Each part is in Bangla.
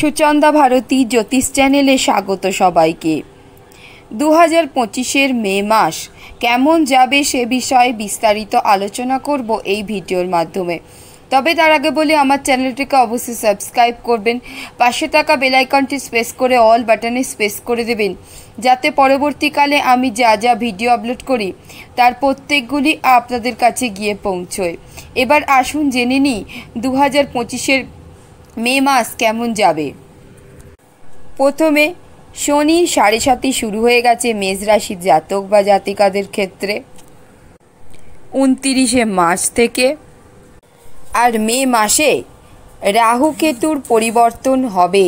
সুচন্দা ভারতী জ্যোতিষ চ্যানেলে স্বাগত সবাইকে। 2025-এর মে মাস কেমন যাবে সে বিষয়ে বিস্তারিত আলোচনা করব এই ভিডিওর মাধ্যমে। তবে তার আগে বলি, আমার চ্যানেলটিকে অবশ্যই সাবস্ক্রাইব করবেন, পাশে থাকা বেল আইকনটি প্রেস করে অল বাটনে প্রেস করে দেবেন, যাতে পরবর্তীকালে আমি যা যা ভিডিও আপলোড করি তার প্রত্যেকগুলি আপনাদের কাছে গিয়ে পৌঁছয়। এবার আসুন জেনে নিই 2025-এর মে মাস কেমন যাবে। প্রথমে শনির 7.5 শুরু হয়ে গেছে মেষ রাশির জাতক বা জাতিকাদের ক্ষেত্রে 29শে মার্চ থেকে। আর মে মাসে রাহু কেতুর পরিবর্তন হবে,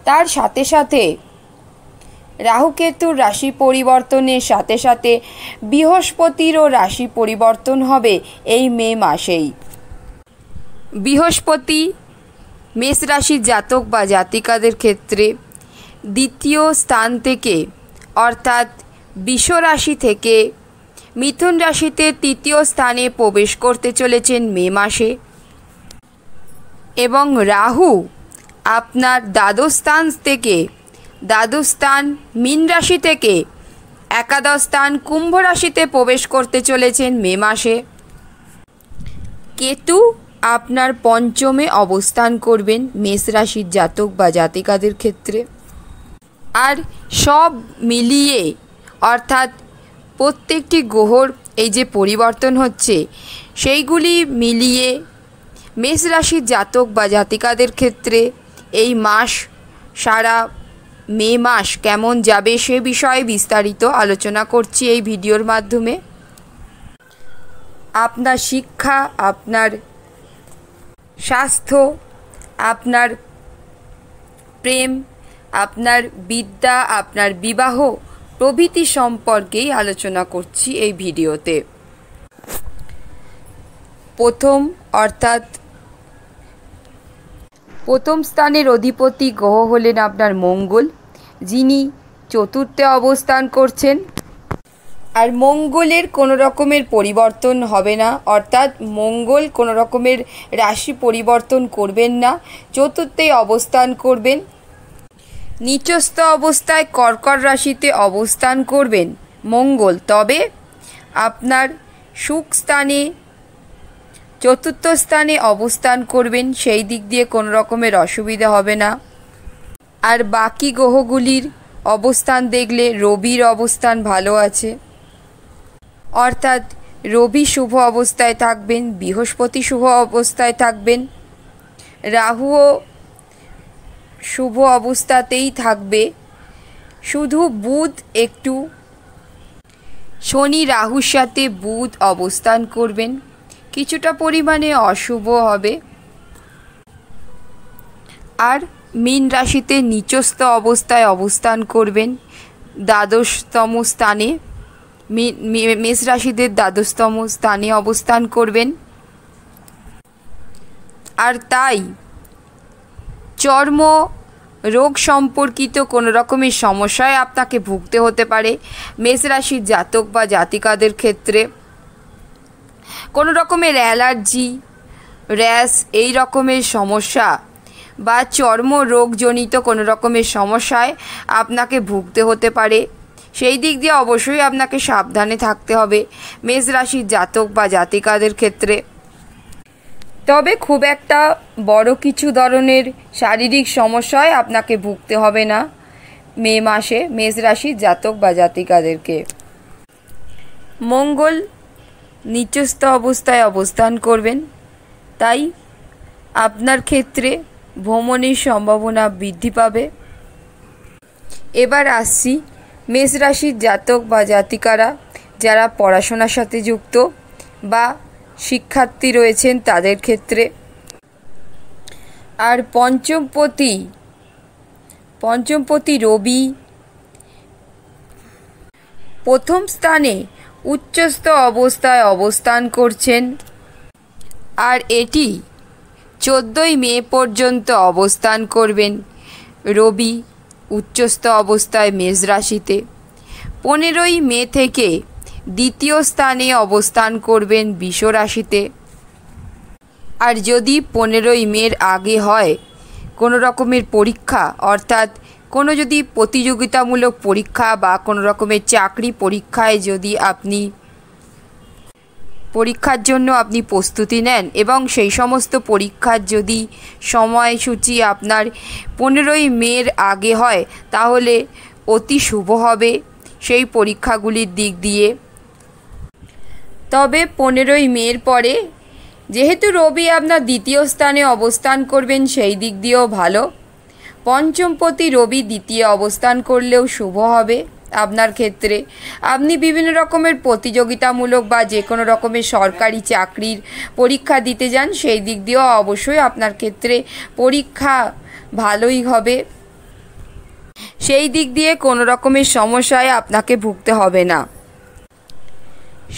তার সাথে সাথে রাহু কেতুর রাশি পরিবর্তনের সাথে সাথে বৃহস্পতিরও রাশি পরিবর্তন হবে এই মে মাসেই। বৃহস্পতি মেষ রাশির জাতক বা জাতিকাদের ক্ষেত্রে দ্বিতীয় স্থান থেকে অর্থাৎ বৃষ রাশি থেকে মিথুন রাশিতে তৃতীয় স্থানে প্রবেশ করতে চলেছেন মে মাসে। এবং রাহু আপনার দ্বাদশ স্থান মীন রাশি থেকে একাদশ স্থান কুম্ভ রাশিতে প্রবেশ করতে চলেছেন মে মাসে। কেতু আপনার পঞ্চমে অবস্থান করবেন মেষ রাশির জাতক বা জাতিকাদের ক্ষেত্রে। আর সব মিলিয়ে অর্থাৎ প্রত্যেকটি গ্রহর এই যে পরিবর্তন হচ্ছে সেইগুলি মিলিয়ে মেষ রাশির জাতক বা জাতিকাদের ক্ষেত্রে এই মাস সারা মে মাস কেমন যাবে সে বিষয়ে বিস্তারিত আলোচনা করছি এই ভিডিওর মাধ্যমে। আপনার শিক্ষা, আপনার স্বাস্থ্য, আপনার প্রেম, আপনার বিদ্যা, আপনার বিবাহ প্রভৃতি সম্পর্কেই আলোচনা করছি এই ভিডিওতে। প্রথম স্থানের অধিপতি গ্রহ হলেন আপনার মঙ্গল, যিনি চতুর্থে অবস্থান করছেন। আর মঙ্গলের কোনো রকমের পরিবর্তন হবে না, অর্থাৎ মঙ্গল কোনো রকমের রাশি পরিবর্তন করবেন না, চতুর্থে অবস্থান করবেন। নিচস্থ অবস্থায় কর্কট রাশিতে অবস্থান করবেন মঙ্গল, তবে আপনার সুখ স্থানে চতুর্থ স্থানে অবস্থান করবেন, সেই দিক দিয়ে কোনো রকমের অসুবিধা হবে না। আর বাকি গ্রহগুলির অবস্থান দেখলে রবির অবস্থান ভালো আছে, অর্থাৎ রবি শুভ অবস্থায় থাকবেন, বৃহস্পতি শুভ অবস্থায় থাকবেন, রাহুও শুভ অবস্থাতেই থাকবে। শুধু বুধ একটু, শনি রাহুর সাথে বুধ অবস্থান করবেন, কিছুটা পরিমাণে অশুভ হবে। আর মীন রাশিতে নিচস্থ অবস্থায় অবস্থান করবেন দ্বাদশতম স্থানে, মেষ রাশিদের দ্বাদশতম স্থানে অবস্থান করবেন। আর তাই চর্ম রোগ সম্পর্কিত কোনো রকমের সমস্যায় আপনাকে ভুগতে হতে পারে মেষ রাশির জাতক বা জাতিকাদের ক্ষেত্রে। কোনো রকমের অ্যালার্জি, র্যাশ এই রকমের সমস্যা বা চর্ম রোগজনিত কোনো রকমের সমস্যায় আপনাকে ভুগতে হতে পারে, সেই দিক দিয়ে অবশ্যই আপনাকে সাবধানে থাকতে হবে মেষ রাশির জাতক বা জাতিকাদের ক্ষেত্রে। তবে খুব একটা বড় কিছু ধরনের শারীরিক সমস্যায় আপনাকে ভুগতে হবে না মে মাসে মেষ রাশির জাতক বা জাতিকাদেরকে। মঙ্গল নিচস্থ অবস্থায় অবস্থান করবেন, তাই আপনার ক্ষেত্রে ভ্রমণের সম্ভাবনা বৃদ্ধি পাবে। এবার আসছি মেষ রাশির জাতক বা জাতিকারা যারা পড়াশোনার সাথে যুক্ত বা শিক্ষার্থী রয়েছেন তাদের ক্ষেত্রে। আর পঞ্চমপতি রবি প্রথম স্থানে উচ্চস্থ অবস্থায় অবস্থান করছেন, আর এটি 14ই মে পর্যন্ত অবস্থান করবেন রবি উচ্চস্থ অবস্থায় মেষ রাশিতে। 15ই মে থেকে দ্বিতীয় স্থানে অবস্থান করবেন বৃষ রাশিতে। আর যদি 15ই মের আগে হয় কোনো রকমের পরীক্ষা, অর্থাৎ কোনো যদি প্রতিযোগিতামূলক পরীক্ষা বা কোনো রকমের চাকরি পরীক্ষায় যদি আপনি পরীক্ষার জন্য আপনি প্রস্তুতি নেন এবং সেই সমস্ত পরীক্ষার যদি সময়সূচি আপনার 15ই মের আগে হয় তাহলে অতি শুভ হবে সেই পরীক্ষাগুলির দিক দিয়ে। তবে 15ই মের পরে যেহেতু রবি আপনার দ্বিতীয় স্থানে অবস্থান করবেন সেই দিক দিয়েও ভালো। পঞ্চমপতি রবি দ্বিতীয় অবস্থান করলেও শুভ হবে আপনার ক্ষেত্রে। আপনি বিভিন্ন রকমের প্রতিযোগিতামূলক বা যে কোনো রকমের সরকারি চাকরির পরীক্ষা দিতে যান সেই দিক দিয়েও অবশ্যই আপনার ক্ষেত্রে পরীক্ষা ভালোই হবে। সেই দিক দিয়ে কোনো রকমের সমস্যায় আপনাকে ভুগতে হবে না।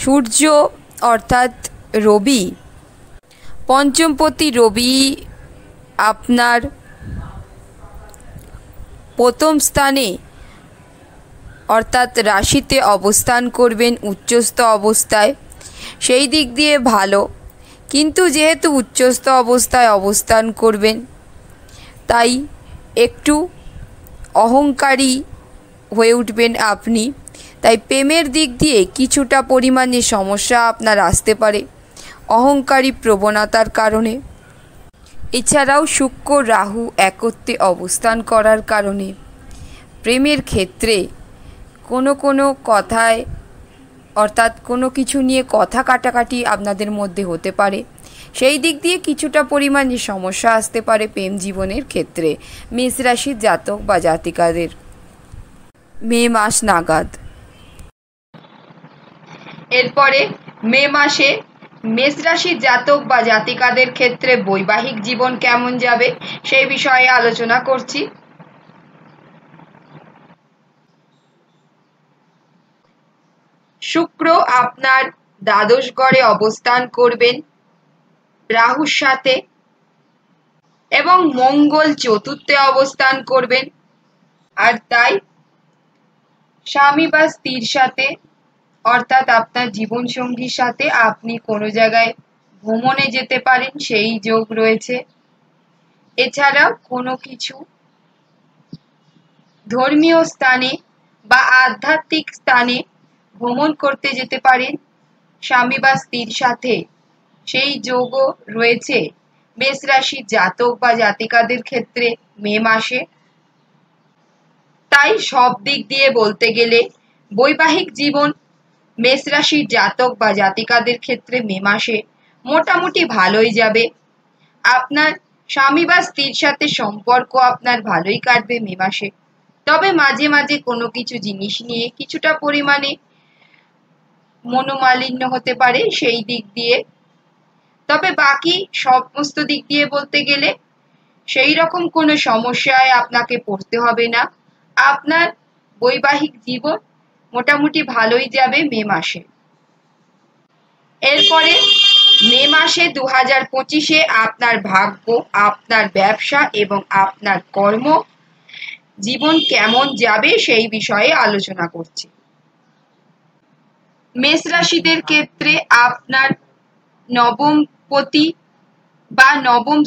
সূর্য অর্থাৎ রবি, পঞ্চমপতি রবি আপনার প্রথম স্থানে অর্থাৎ রাশিতে অবস্থান করবেন উচ্চস্থ অবস্থায়, সেই দিক দিয়ে ভালো। কিন্তু যেহেতু উচ্চস্থ অবস্থায় অবস্থান করবেন তাই একটু অহংকারী হয়ে উঠবেন আপনি, তাই প্রেমের দিক দিয়ে কিছুটা পরিমাণে সমস্যা আপনার আসতে পারে অহংকারী প্রবণতার কারণে। এছাড়াও শুক্র রাহু একত্রে অবস্থান করার কারণে প্রেমের ক্ষেত্রে কোনো কথায় অর্থাৎ কোনো কিছু নিয়ে কথা কাটাকাটি আপনাদের মধ্যে হতে পারে, সেই দিক দিয়ে কিছুটা পরিমাণে সমস্যা আসতে পারে প্রেম জীবনের ক্ষেত্রে মেষ রাশির জাতক বা জাতিকাদের মে মাস নাগাদ। এরপরে মে মাসে মেষ রাশির জাতক বা জাতিকাদের ক্ষেত্রে বৈবাহিক জীবন কেমন যাবে সেই বিষয়ে আলোচনা করছি। শুক্র আপনার দ্বাদশ ঘরে অবস্থান করবেন রাহুর সাথে এবং মঙ্গল চতুর্থে অবস্থান করবেন। আর তাই স্বামী বা স্ত্রীর সাথে অর্থাৎ আপনার জীবনসঙ্গীর সাথে আপনি কোনো জায়গায় ভ্রমণে যেতে পারেন সেই যোগ রয়েছে। এছাড়াও কোনো কিছু ধর্মীয় স্থানে বা আধ্যাত্মিক স্থানে ভ্রমণ করতে যেতে পারেন স্বামী বা স্ত্রীর সাথে, সেই যোগও রয়েছে মেষ রাশির জাতক বা জাতিকাদের ক্ষেত্রে মে মাসে। তাই সব দিক দিয়ে বলতে গেলে বৈবাহিক জীবন মেষ রাশির জাতক বা জাতিকাদের ক্ষেত্রে মে মাসে মোটামুটি ভালোই যাবে। আপনার স্বামী বা স্ত্রীর সাথে সম্পর্ক আপনার ভালোই কাটবে মে মাসে। তবে মাঝে মাঝে কোনো কিছু জিনিস নিয়ে কিছুটা পরিমাণে মনোমালিন্য হতে পারে সেই দিক দিয়ে। তবে বাকি সমস্ত দিক দিয়ে বলতে গেলে সেই রকম কোনো সমস্যায় আপনাকে পড়তে হবে না। আপনার বৈবাহিক জীবন মোটামুটি ভালোই যাবে মে মাসে। এরপরে মে মাসে 2025-এ আপনার ভাগ্য, আপনার ব্যবসা এবং আপনার কর্ম জীবন কেমন যাবে সেই বিষয়ে আলোচনা করছি। মেষ রাশিদের ক্ষেত্রে আপনার নবমপতি বা নবম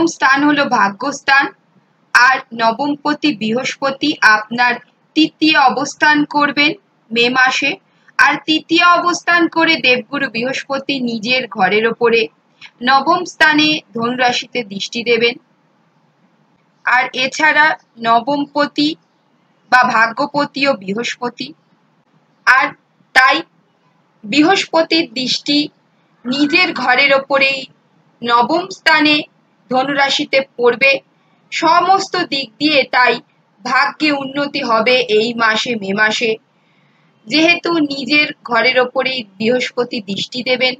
স্থান হলো ভাগ্যস্থান, আর নবমপতি বৃহস্পতি আপনার তৃতীয় অবস্থান করবেন মে মাসে। আর তৃতীয় অবস্থান করে দেবগুরু বৃহস্পতি নিজের ঘরের ওপরে নবম স্থানে ধনু রাশিতে দৃষ্টি দেবেন। আর এছাড়া নবমপতি বা ভাগ্যপতিও বৃহস্পতি, আর তাই বৃহস্পতির দৃষ্টি নিজের ঘরের ওপরেই নবম স্থানে ধনু রাশিতে পড়বে। সমস্ত দিক দিয়ে তাই ভাগ্যে উন্নতি হবে এই মাসে মে মাসে। যেহেতু নিজের ঘরের ওপরেই বৃহস্পতি দৃষ্টি দেবেন,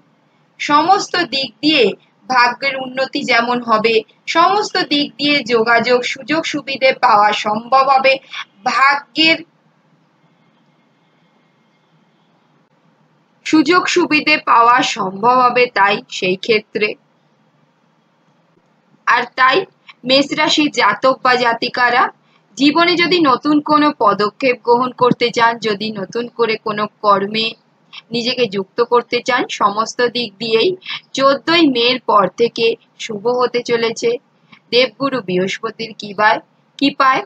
সমস্ত দিক দিয়ে ভাগ্যের উন্নতি যেমন হবে, সমস্ত দিক দিয়ে যোগাযোগ সুযোগ সুবিধে পাওয়া সম্ভব হবে, ভাগ্যের সুযোগ সুবিধে পাওয়া সম্ভব হবে তাই সেই ক্ষেত্রে। আর তাই মেষ রাশির জাতক বা জাতিকারা জীবনে যদি নতুন কোনো পদক্ষেপ গ্রহণ করতে চান, যদি নতুন করে কোনো কর্মে নিজেকে যুক্ত করতে চান, সমস্ত দিক দিয়েই 14ই মের পর থেকে শুভ হতে চলেছে। দেবগুরু বৃহস্পতির কৃপায়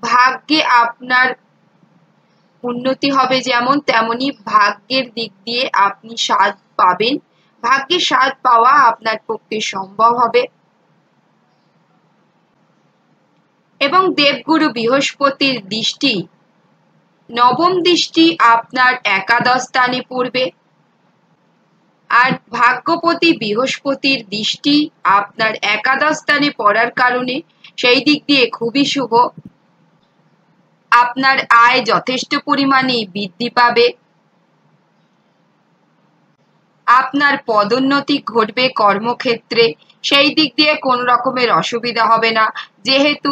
ভাগ্যে আপনার উন্নতি হবে, যেমন তেমনি ভাগ্যের দিক দিয়ে আপনি স্বাদ পাবেন। ভাগ্যের স্বাদ পাওয়া আপনার পক্ষে সম্ভব হবে। এবং দেবগুরু বৃহস্পতির দৃষ্টি, নবম দৃষ্টি আপনার একাদশ স্থানে পড়বে। আর ভাগ্যপতি বৃহস্পতির দৃষ্টি আপনার একাদশ স্থানে পড়ার কারণে সেই দিক দিয়ে খুবই শুভ। আপনার আয় যথেষ্ট পরিমাণে বৃদ্ধি পাবে। আপনার পদোন্নতি ঘটবে কর্মক্ষেত্রে, সেই দিক দিয়ে কোনো রকমের অসুবিধা হবে না, যেহেতু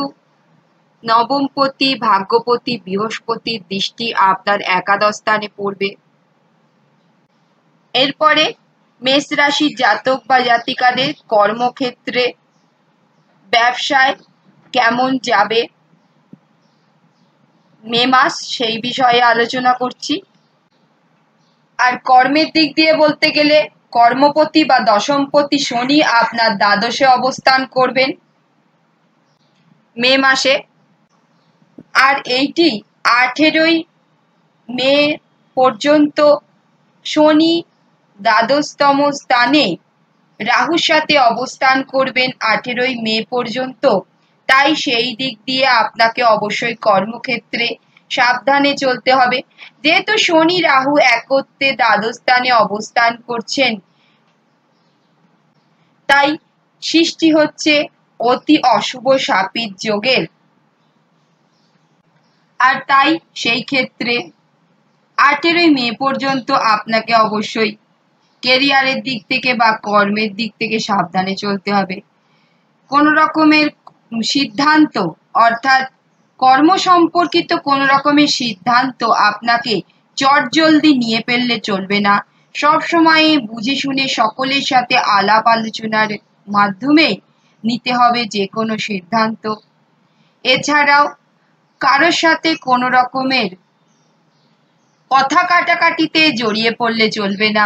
নবমপতি ভাগ্যপতি বৃহস্পতির দৃষ্টি আপনার একাদশ স্থানে পড়বে। এরপরে মেষ রাশির জাতক বা জাতিকাদের কর্মক্ষেত্রে, ব্যবসায় কেমন যাবে মে মাস, সেই বিষয়ে আলোচনা করছি। আর কর্মের দিক দিয়ে বলতে গেলে কর্মপতি বা দশমপতি শনি আপনার দ্বাদশে অবস্থান করবেন মে মাসে। আর এইটি 18ই মে পর্যন্ত শনি দ্বাদশতম স্থানে রাহুর সাথে অবস্থান করবেন 18ই মে পর্যন্ত। তাই সেই দিক দিয়ে আপনাকে অবশ্যই কর্মক্ষেত্রে সাবধানে চলতে হবে। যেহেতু শনি রাহু একত্রে দ্বাদশ স্থানে অবস্থান করছেন, তাই সৃষ্টি হচ্ছে অতি অশুভ শাপিত যোগের। আর তাই সেই ক্ষেত্রে 18ই মে পর্যন্ত আপনাকে অবশ্যই কেরিয়ারের দিক থেকে বা কর্মের দিক থেকে সাবধানে চলতে হবে। কোনো রকমের সিদ্ধান্ত, অর্থাৎ কর্ম সম্পর্কিত কোনো রকমের সিদ্ধান্ত আপনাকে চটজলদি নিয়ে ফেললে চলবে না। সব সময় বুঝে শুনে সকলের সাথে আলাপ আলোচনার মাধ্যমে নিতে হবে যে কোনো সিদ্ধান্ত। এছাড়াও কারোর সাথে কোনো রকমের কথা কাটাকাটিতে জড়িয়ে পড়লে চলবে না,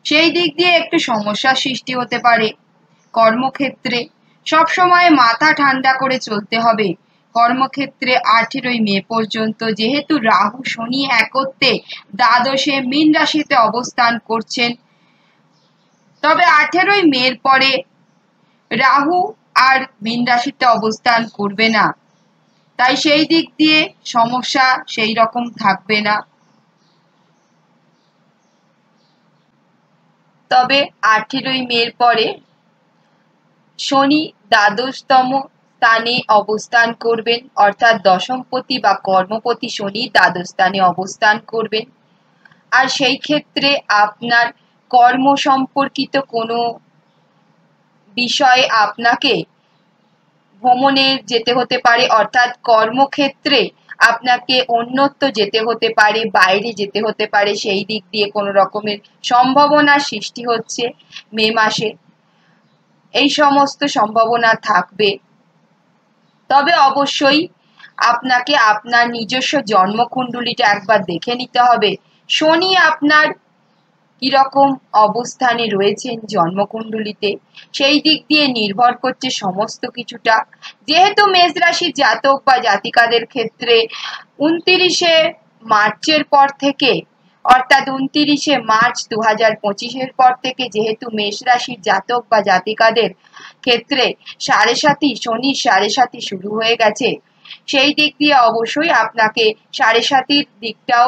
সেই দিক দিয়ে একটু সমস্যার সৃষ্টি হতে পারে। কর্মক্ষেত্রে সবসময় মাথা ঠান্ডা করে চলতে হবে। কর্মক্ষেত্রে 18ই মে পর্যন্ত যেহেতু রাহু শনি একত্রে দ্বাদশে মীন রাশিতে অবস্থান করছেন, তবে 18ই মের পরে রাহু আর মীন রাশিতে অবস্থান করবে না, তাই সেই দিক দিয়ে সমস্যা সেই রকম থাকবে না। তবে 18ই মের পরে শনি দ্বাদশতম স্থানে অবস্থান করবেন, অর্থাৎ দশমপতি বা কর্মপতি শনি দ্বাদশ স্থানে অবস্থান করবেন। আর সেই ক্ষেত্রে আপনার কর্ম সম্পর্কিত কোনো বিষয়ে আপনাকে ভ্রমণে যেতে হতে পারে, অর্থাৎ কর্মক্ষেত্রে আপনাকে অন্যত্র যেতে হতে পারে, বাইরে যেতে হতে পারে। সেই দিক দিয়ে কোনো রকমের সম্ভাবনা সৃষ্টি হচ্ছে মে মাসে, এই সমস্ত সম্ভাবনা থাকবে। তবে অবশ্যই আপনাকে আপনার নিজস্ব জন্মকুণ্ডলীটা একবার দেখে নিতে হবে। শনি আপনার কিরকম অবস্থানে রয়েছেন জন্মকুণ্ডলীতে, সেই দিক দিয়ে নির্ভর করছে সমস্ত কিছুটা। যেহেতু মেষ রাশির জাতক বা জাতিকাদের ক্ষেত্রে 29শে মার্চের পর থেকে, অর্থাৎ 29শে মার্চ 2025-এর পর থেকে যেহেতু মেষ রাশির জাতক বা জাতিকাদের ক্ষেত্রে শনির সাড়ে সাতি শুরু হয়ে গেছে, সেই দিক দিয়ে অবশ্যই আপনাকে সাড়ে সাতির দিকটাও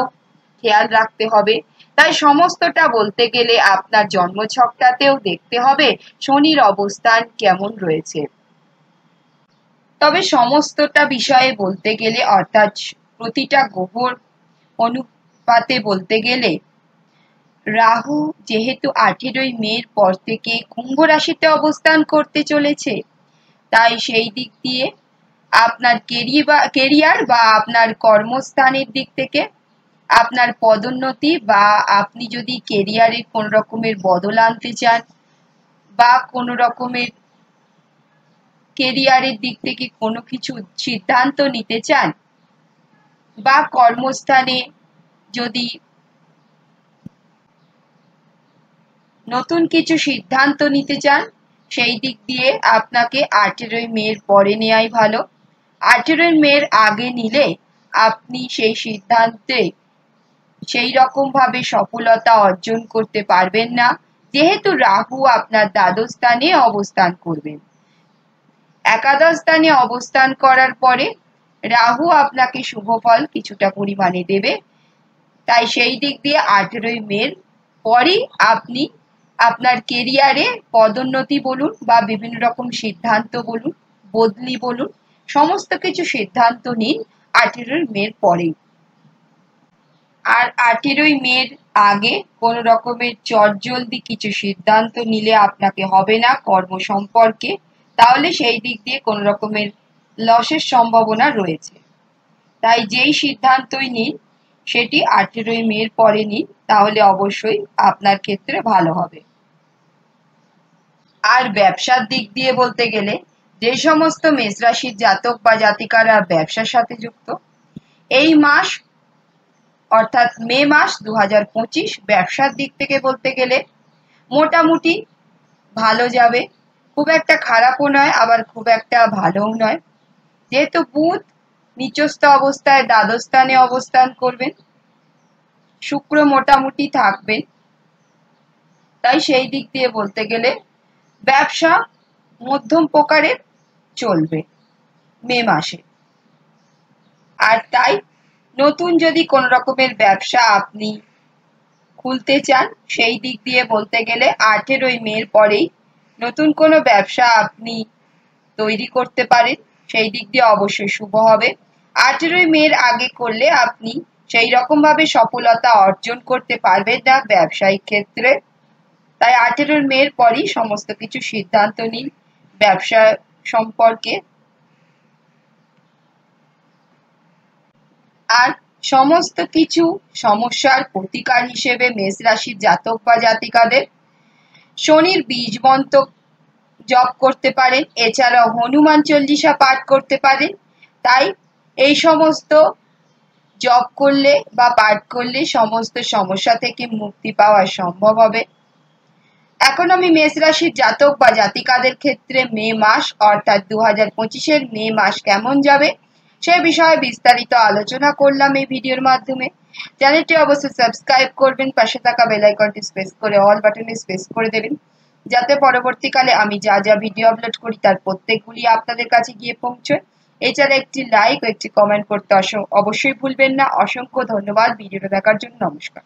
খেয়াল রাখতে হবে। তাই সমস্তটা বলতে গেলে আপনার জন্মছকটাতেও দেখতে হবে শনির অবস্থান কেমন রয়েছে। তবে সমস্তটা বিষয়ে বলতে গেলে, অর্থাৎ প্রতিটা গ্রহর অনুপাতে বলতে গেলে, রাহু যেহেতু 18ই মের পর থেকে কুম্ভ রাশিতে অবস্থান করতে চলেছে, তাই সেই দিক দিয়ে আপনার কেরিয়ার বা আপনার কর্মস্থানের দিক থেকে আপনার পদোন্নতি, বা আপনি যদি কেরিয়ারে কোনো রকমের বদল আনতে চান বা কোনো রকমের কেরিয়ারের দিক থেকে কোনো কিছু সিদ্ধান্ত নিতে চান, বা কর্মস্থানে যদি নতুন কিছু সিদ্ধান্ত নিতে চান, সেই দিক দিয়ে আপনাকে 18ই মের পরে নেওয়াই ভালো। 18ই মের আগে নিলে আপনি সেই সিদ্ধান্তে সেই রকমভাবে সফলতা অর্জন করতে পারবেন না, যেহেতু রাহু আপনার দ্বাদশ স্থানে অবস্থান করবেন। একাদশ স্থানে অবস্থান করার পরে রাহু আপনাকে শুভ ফল কিছুটা পরিমাণে দেবে। তাই সেই দিক দিয়ে 18ই মের পরই আপনি আপনার কেরিয়ারে পদোন্নতি বলুন বা বিভিন্ন রকম সিদ্ধান্ত বলুন, বদলি বলুন, সমস্ত কিছু সিদ্ধান্ত নিন 18ই মের পরেই। আর 18ই মের আগে কোনো রকমের চটজলদি কিছু সিদ্ধান্ত নিলে আপনাকে হবে না কর্ম সম্পর্কে, তাহলে সেই দিক দিয়ে কোনো রকমের লসের সম্ভাবনা রয়েছে। তাই যেই সিদ্ধান্তই নিন সেটি 18ই মের পরে নিন, তাহলে অবশ্যই আপনার ক্ষেত্রে ভালো হবে। আর ব্যবসার দিক দিয়ে বলতে গেলে যে সমস্ত মেষ রাশির জাতক বা জাতিকারা ব্যবসার সাথে যুক্ত, এই মাস অর্থাৎ মে মাস 2025 ব্যবসার দিক থেকে বলতে গেলে মোটামুটি ভালো যাবে। খুব একটা খারাপও নয়, আবার খুব একটা ভালোও নয়। যেহেতু বুধ নিচস্থ অবস্থায় দ্বাদশ স্থানে অবস্থান করবেন, শুক্র মোটামুটি থাকবেন, তাই সেই দিক দিয়ে বলতে গেলে ব্যবসা মধ্যম প্রকারের চলবে মে মাসে। আর তাই নতুন যদি কোনো রকমের ব্যবসা আপনি খুলতে চান, সেই দিক দিয়ে বলতে গেলে 18ই মের পরেই নতুন কোনো ব্যবসা আপনি তৈরি করতে পারেন, সেই দিক দিয়ে অবশ্যই শুভ হবে। 18ই মের আগে করলে আপনি সেই রকমভাবে সফলতা অর্জন করতে পারবেন না ব্যবসায়িক ক্ষেত্রে। তাই 18ই মের পরই সমস্ত কিছু সিদ্ধান্ত নিন ব্যবসা সম্পর্কে। আর সমস্ত কিছু সমস্যার প্রতিকার হিসেবে মেষ রাশির জাতক বা জাতিকাদের শনির বীজ মন্ত্র জপ করতে পারেন, এছাড়াও হনুমান চল্লিশা পাঠ করতে পারেন। তাই এই সমস্ত জপ করলে বা পাঠ করলে সমস্ত সমস্যা থেকে মুক্তি পাওয়া সম্ভব হবে। এখন আমি মেষ রাশির জাতক বা জাতিকাদের ক্ষেত্রে মে মাস অর্থাৎ 2025-এর মে মাস কেমন যাবে সে বিষয়ে বিস্তারিত আলোচনা করলাম এই ভিডিওর মাধ্যমে। চ্যানেলটি অবশ্যই সাবস্ক্রাইব করবেন, পাশে থাকা বেল আইকনটি প্রেস করে অল বাটনে প্রেস করে দেবেন, যাতে পরবর্তীকালে আমি যা যা ভিডিও আপলোড করি তার প্রত্যেকগুলি আপনাদের কাছে গিয়ে পৌঁছয়। এছাড়া একটি লাইক ও একটি কমেন্ট করতে অবশ্যই ভুলবেন না। অসংখ্য ধন্যবাদ ভিডিওটা দেখার জন্য। নমস্কার।